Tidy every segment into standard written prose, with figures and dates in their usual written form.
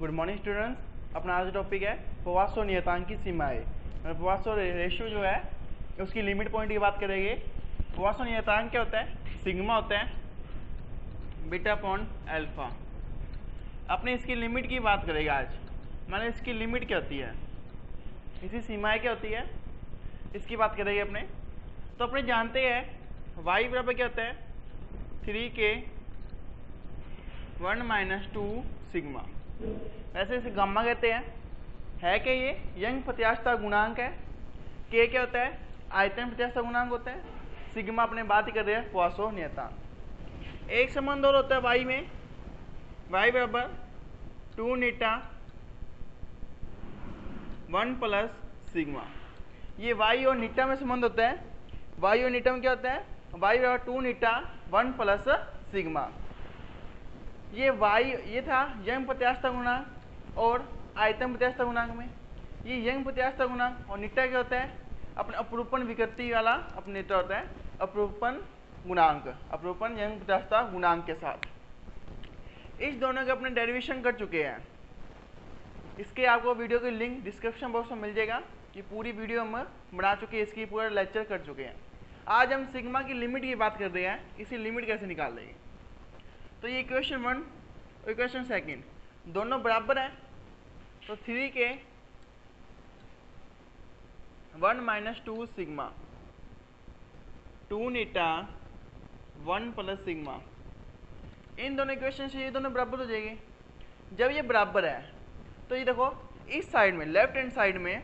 Good morning students. अपना आज topic है पोवासो नियतांक की सीमाएं। पोवासो रेशियो जो है उसकी लिमिट पॉइंट की बात करेंगे। पोवासो नियतांक क्या होता है? सिग्मा होता है बीटा अपॉन अल्फा। अपने इसकी लिमिट की बात करेंगे आज। माने इसकी लिमिट क्या होती है, इसी सीमाएं क्या होती है, इसकी बात करेंगे अपने। तो अपने जानते हैं y बराबर क्या होता है 3k 1 - 2 सिग्मा। वैसे इसे गामा कहते हैं। है क्या ये यंग प्रत्यास्थता गुणांक है। के क्या होता है? आयतन प्रत्यास्थता गुणांक होता है। सिग्मा अपने बात ही कर रहे हैं पोवासो नियतांक। एक संबंध और होता है y में, y बराबर 2 नीटा 1 प्लस सिग्मा। ये y और नीटा में संबंध होता है। y और नीटा में क्या होता है? y बराबर 2 नीटा 1 प्लस सिग्मा। ये y ये था यंग प्रत्यास्थता गुणांक और आयतन प्रत्यास्थता गुणांक में। ये यंग प्रत्यास्थता गुणांक और नीटा क्या होता है? अपने अपरूपण विकृति वाला अपने नीटा होता है अपरूपण गुणांक, अपरूपण यंग प्रत्यास्थता गुणांक के साथ। इस दोनों के अपने डेरिवेशन कर चुके हैं। इसके आपको वीडियो की लिंक डिस्क्रिप्शन बॉक्स में मिल जाएगा। ये पूरी वीडियो हम बना चुके हैं, इसकी पूरा लेक्चर कर चुके हैं। आज हम सिग्मा की लिमिट की बात कर रहे हैं, इसी लिमिट कैसे निकाल देंगे। तो ये इक्वेशन 1 और इक्वेशन 2 दोनों बराबर हैं। तो 3k 1 - 2 सिग्मा 2 नीटा 1 प्लस सिग्मा, इन दोनों इक्वेशन से ये दोनों बराबर हो जाएंगे। जब ये बराबर है तो ये देखो इस साइड में लेफ्ट हैंड साइड में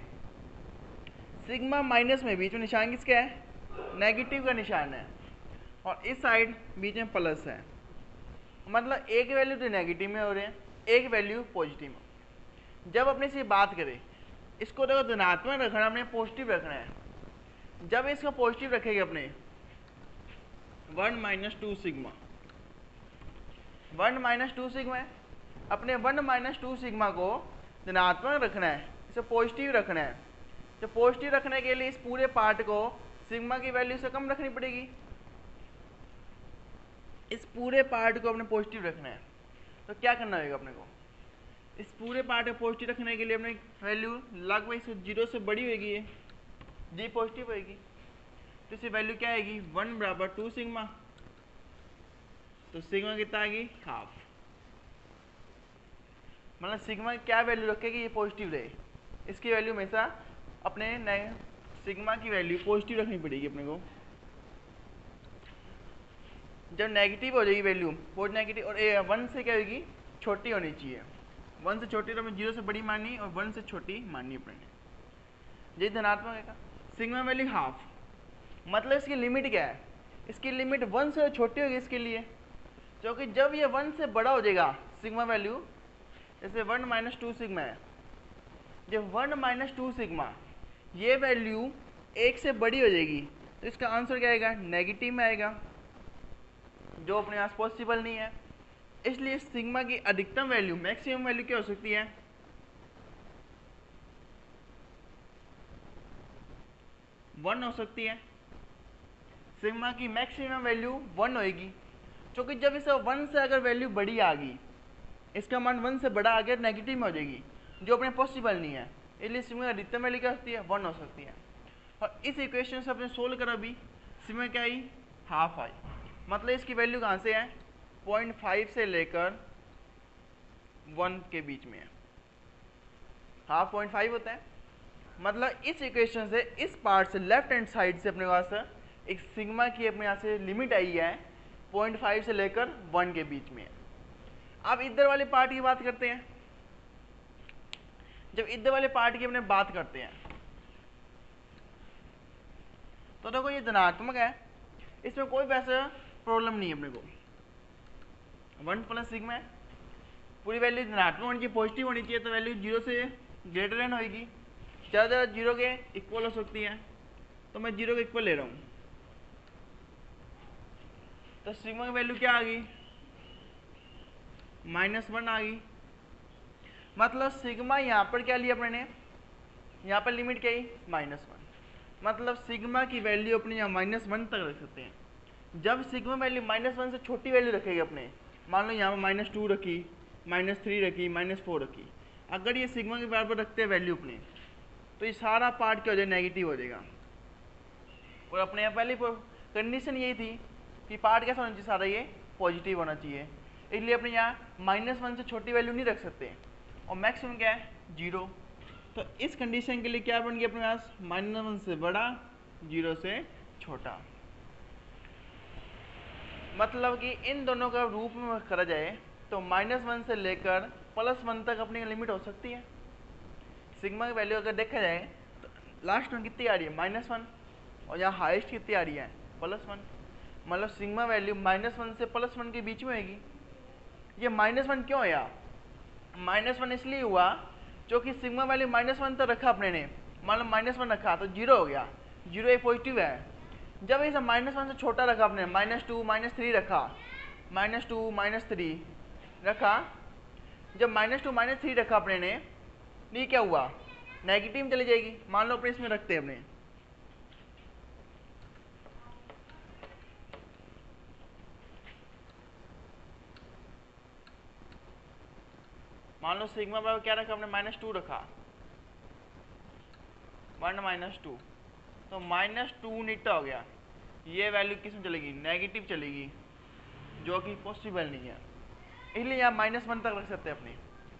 सिग्मा माइनस में बीच में निशान किसका है? नेगेटिव का निशान है। और इस साइड बीच में प्लस है। मतलब एक वैल्यू तो नेगेटिव में हो रहे हैं, एक वैल्यू पॉजिटिव में। जब अपने से बात करें, इसको देखो धनात्मक रखना है, अपने पॉजिटिव रखना है। जब इसको पॉजिटिव रखेंगे अपने 1 - 2 सिग्मा 1 - 2 सिग्मा है। अपने 1 - 2 सिग्मा को धनात्मक रखना है, इसे पॉजिटिव रखना है। तो पॉजिटिव रखने के लिए इस पूरे पार्ट को सिग्मा की वैल्यू से कम रखनी पड़ेगी। इस पूरे पार्ट को अपने पॉजिटिव रखना है। तो क्या करना होगा अपने को? इस पूरे पार्ट को पॉजिटिव रखने के लिए अपने वैल्यू लगभग 0 से बड़ी होगी, ये जी पॉजिटिव होगी। तो इसकी वैल्यू क्या आएगी? 1 बराबर 2 सिग्मा। तो सिग्मा कितना आएगी? हाफ। मतलब सिग्मा क्या वैल्यू रखेगी? ये पॉजिटिव रहे। इसकी वैल्यू हमेशा अपने सिग्मा की वैल्यू पॉजिटिव रखनी पड़ेगी अपने को। जब नेगेटिव हो जाएगी वैल्यू पॉजिटिव नेगेटिव और 1 से क्या होगी? छोटी होनी चाहिए। 1 से छोटी तो हमें 0 से बड़ी माननी और 1 से छोटी माननी अपने। ये धनात्मक है। सिग्मा वैल्यू हाफ, मतलब इसकी लिमिट क्या है? इसकी लिमिट 1 से छोटी होगी इसके लिए, क्योंकि जब ये 1 से बड़ा हो जाएगा सिग्मा वैल्यू, जैसे 1 - 2 सिग्मा है, जब 1 - 2 सिग्मा ये वैल्यू 1 से बड़ी हो जाएगी तो इसका आंसर क्या आएगा? नेगेटिव में आएगा, जो अपने पास पॉसिबल नहीं है। इसलिए सिग्मा की अधिकतम वैल्यू मैक्सिमम वैल्यू क्या हो सकती है? 1 हो सकती है। सिग्मा की मैक्सिमम वैल्यू 1 होएगी, क्योंकि जब इसे 1 से अगर वैल्यू बड़ी आ गई, इसका मान 1 से बड़ा आ गया, नेगेटिव में हो जाएगी, जो अपने पॉसिबल नहीं है। इसलिए सिग्मा की अधिकतम वैल्यू क्या होती है? 1 हो सकती है। और इस इक्वेशन से अपने सोल्व करा भी, सिग्मा क्या आई? Half I. मतलब इसकी वैल्यू कहाँ से है? 0.5 से लेकर 1 के बीच में है। हाफ 0.5 होता है। मतलब इस इक्वेशन से इस पार्ट से लेफ्ट हैंड साइड से अपने पास एक सिग्मा की अपने यहाँ से लिमिट आई है 0.5 से लेकर 1 के बीच में। अब इधर वाले पार्ट की बात करते हैं। जब इधर वाले पार्ट की अपने बात करते हैं तो देखो ये धनात्मक है, इसमें कोई वैसा प्रॉब्लम नहीं है अपने को। 1 प्लस सिग्मा है, पूरी वैल्यू धनात्मक होनी चाहिए, पॉजिटिव होनी चाहिए, तो वैल्यू 0 से ग्रेटर देन होगी, ज़्यादा 0 के इक्वल हो सकती है। तो मैं 0 के इक्वल ले रहा हूँ, तो सिग्मा की वैल्यू क्या आ गई? -1 आ गई। मतलब सिग्मा यहाँ पर क्या लिया अपने ने? यहाँ पर लिमिट क्या आई? -1। मतलब सिग्मा की वैल्यू अपने यहाँ -1 तक रख सकते हैं। जब सिग्मा वैल्यू -1 से छोटी वैल्यू रखेगी अपने, मान लो यहाँ पर -2 रखी -3 रखी, -4 रखी, अगर ये सिग्मा के बराबर रखते हैं वैल्यू अपने, तो ये सारा पार्ट क्या हो जाएगा, नेगेटिव हो जाएगा। और अपने यहाँ पहली कंडीशन यही थी कि पार्ट कैसा होना चाहिए, सारा ये पॉजिटिव होना चाहिए, इसलिए अपने यहाँ -1 से छोटी वैल्यू नहीं रख सकते, और मैक्सिमम क्या है 0। तो इस कंडीशन के लिए क्या बन गया अपने पास, -1 से बड़ा, 0 से छोटा। मतलब कि इन दोनों का रूप में करा जाए तो -1 से लेकर +1 तक अपनी लिमिट हो सकती है। सिग्मा की वैल्यू अगर देखा जाए तो लास्ट में कितनी आ रही है, -1, और यहाँ हाईएस्ट कितनी आ रही है, +1। मतलब सिग्मा वैल्यू -1 से +1 के बीच में होगी। ये -1 क्यों है, -1 इसलिए हुआ क्योंकि सिग्मा वैल्यू -1 तक रखा अपने ने, मतलब -1 रखा तो 0 हो गया, 0 एक पॉजिटिव है। जब इसे -1 से छोटा रखा अपने, -2 -3 रखा, -2 -3 रखा, जब -2 -3 रखा अपने ने, ये क्या हुआ, नेगेटिव में चली जाएगी। मान लो अपने इसमें रखते हैं अपने, मान लो सिग्मा बराबर क्या रखा अपने, -2 रखा, 1 -2, तो -2 नीटा हो गया। ये वैल्यू किस में चलेगी, नेगेटिव चलेगी, जो कि पॉसिबल नहीं है, इसलिए यहाँ -1 तक रख सकते हैं अपने।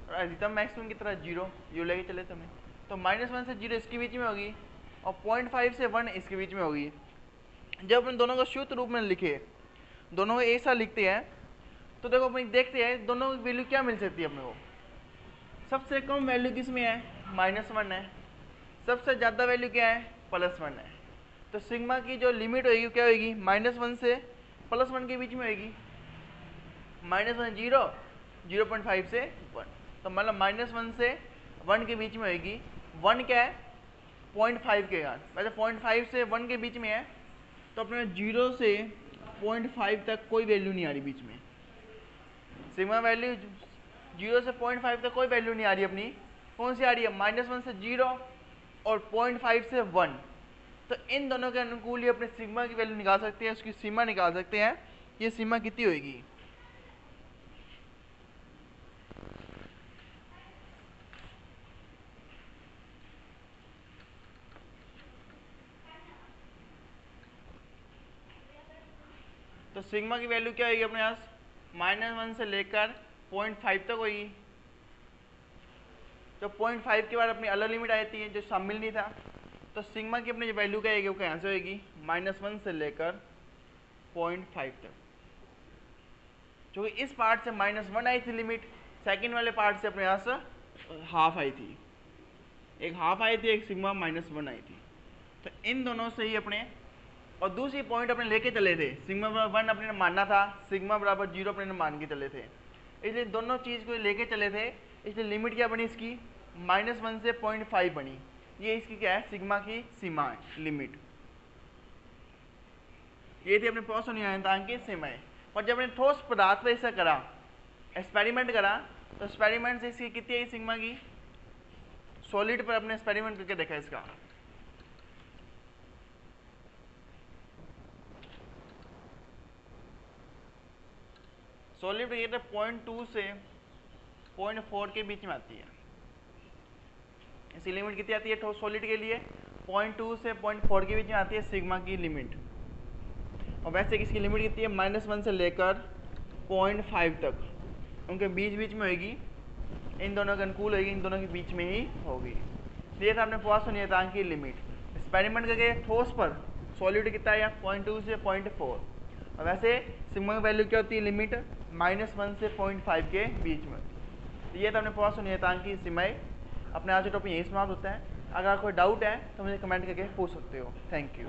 और अधिकतम मैक्सिमम की तरह 0 यो लेके चले थे हमें, तो -1 से 0 इसके बीच में होगी, और 0.5 से 1 इसके बीच में होगी। जब अपन दोनों को शुद्ध रूप में लिखे, दोनों को एक साथ लिखते हैं, तो देखो अपन देखते हैं दोनों की वैल्यू क्या मिल सकती है अपने को। सबसे कम वैल्यू किस में है, -1 है, सबसे ज़्यादा वैल्यू क्या है, +1 है। तो सिग्मा की जो लिमिट होगी क्या होगी, -1 से +1 के बीच में होगी, -1 0, 0.5 से 1, तो मतलब -1 से 1 के बीच में होगी। 1 क्या है, 0.5 के यहाँ, वैसे 0.5 से 1 के बीच में है, तो अपने 0 से 0.5 तक कोई वैल्यू नहीं आ रही बीच में। सिग्मा वैल्यू 0 से 0.5 तक कोई वैल्यू नहीं आ रही अपनी, कौन सी आ रही है, -1 से 0 और 0.5 से 1। तो इन दोनों के अनुकूल ही अपने सिग्मा की वैल्यू निकाल सकते हैं, उसकी सीमा निकाल सकते हैं, ये सीमा कितनी होगी। तो सिग्मा की वैल्यू क्या होगी अपने पास, -1 से लेकर 0.5 तक होगी। तो 0.5 के बाद अपनी अलग लिमिट आ जाती है जो शामिल नहीं था, तो सिग्मा की अपनी जो वैल्यू क्या आएगी वो कहाँ से होगी, -1 से लेकर 0.5 तक। क्योंकि इस पार्ट से -1 आई थी लिमिट, सेकंड वाले पार्ट से अपने पास हाफ आई थी, एक हाफ आई थी, एक सिग्मा -1 आई थी। तो इन दोनों से ही अपने, और दूसरी पॉइंट अपने लेके चले थे, सिग्मा बराबर 1 अपने ने मानना था, सिग्मा बराबर 0 अपने ने मान के चले थे, इसलिए दोनों चीज़ को लेके चले थे। इसलिए लिमिट क्या बनी इसकी, -1 से 0.5 बनी। ये इसकी क्या है, सिग्मा की सीमा है, लिमिट। ये थी अपने पॉइसन की सीमाएं। और जब हमने ठोस पदार्थ पर ऐसा करा, एक्सपेरिमेंट करा, तो एक्सपेरिमेंट से इसकी कितनी आई सिग्मा की, सॉलिड पर अपने एक्सपेरिमेंट करके देखा इसका, सॉलिड ये 0.2 से 0.4 के बीच में आती है। इसकी लिमिट कितनी आती है ठोस सॉलिड के लिए, 0.2 से 0.4 के बीच में आती है सिग्मा की लिमिट। और वैसे इसकी लिमिट कितनी है, -1 से लेकर 0.5 तक, उनके बीच बीच में होगी, इन दोनों के अनुकूल होगी, इन दोनों के बीच में ही होगी। ये था अपने पॉइसन नियतांक की लिमिट। एक्सपेरिमेंट करके ठोस पर सॉलिड कितना है, 0.2 से 0.4। और वैसे सिग्मा की वैल्यू क्या होती है, लिमिट -1 से 0.5 के बीच में। तो ये था अपने पॉइसन नियतांक की सीमाएं। अपने आज का टॉपिक यही समाप्त होता है। अगर कोई डाउट है तो मुझे कमेंट करके पूछ सकते हो। Thank you.